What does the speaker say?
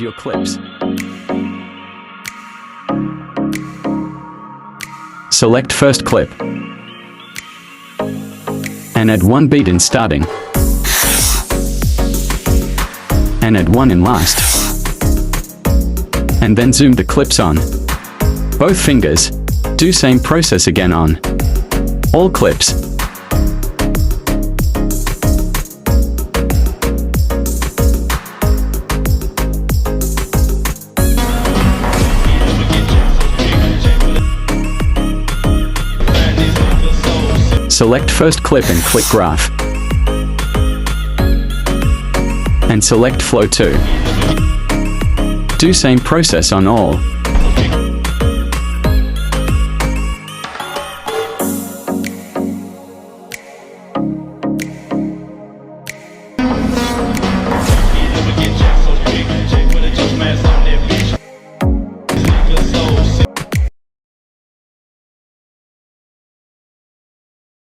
your clips. Select first clip and add one beat in starting and add one in last, and then zoom the clips on both fingers. Do same process again on all clips. Select first clip and click graph. And select flow 2. Do same process on all.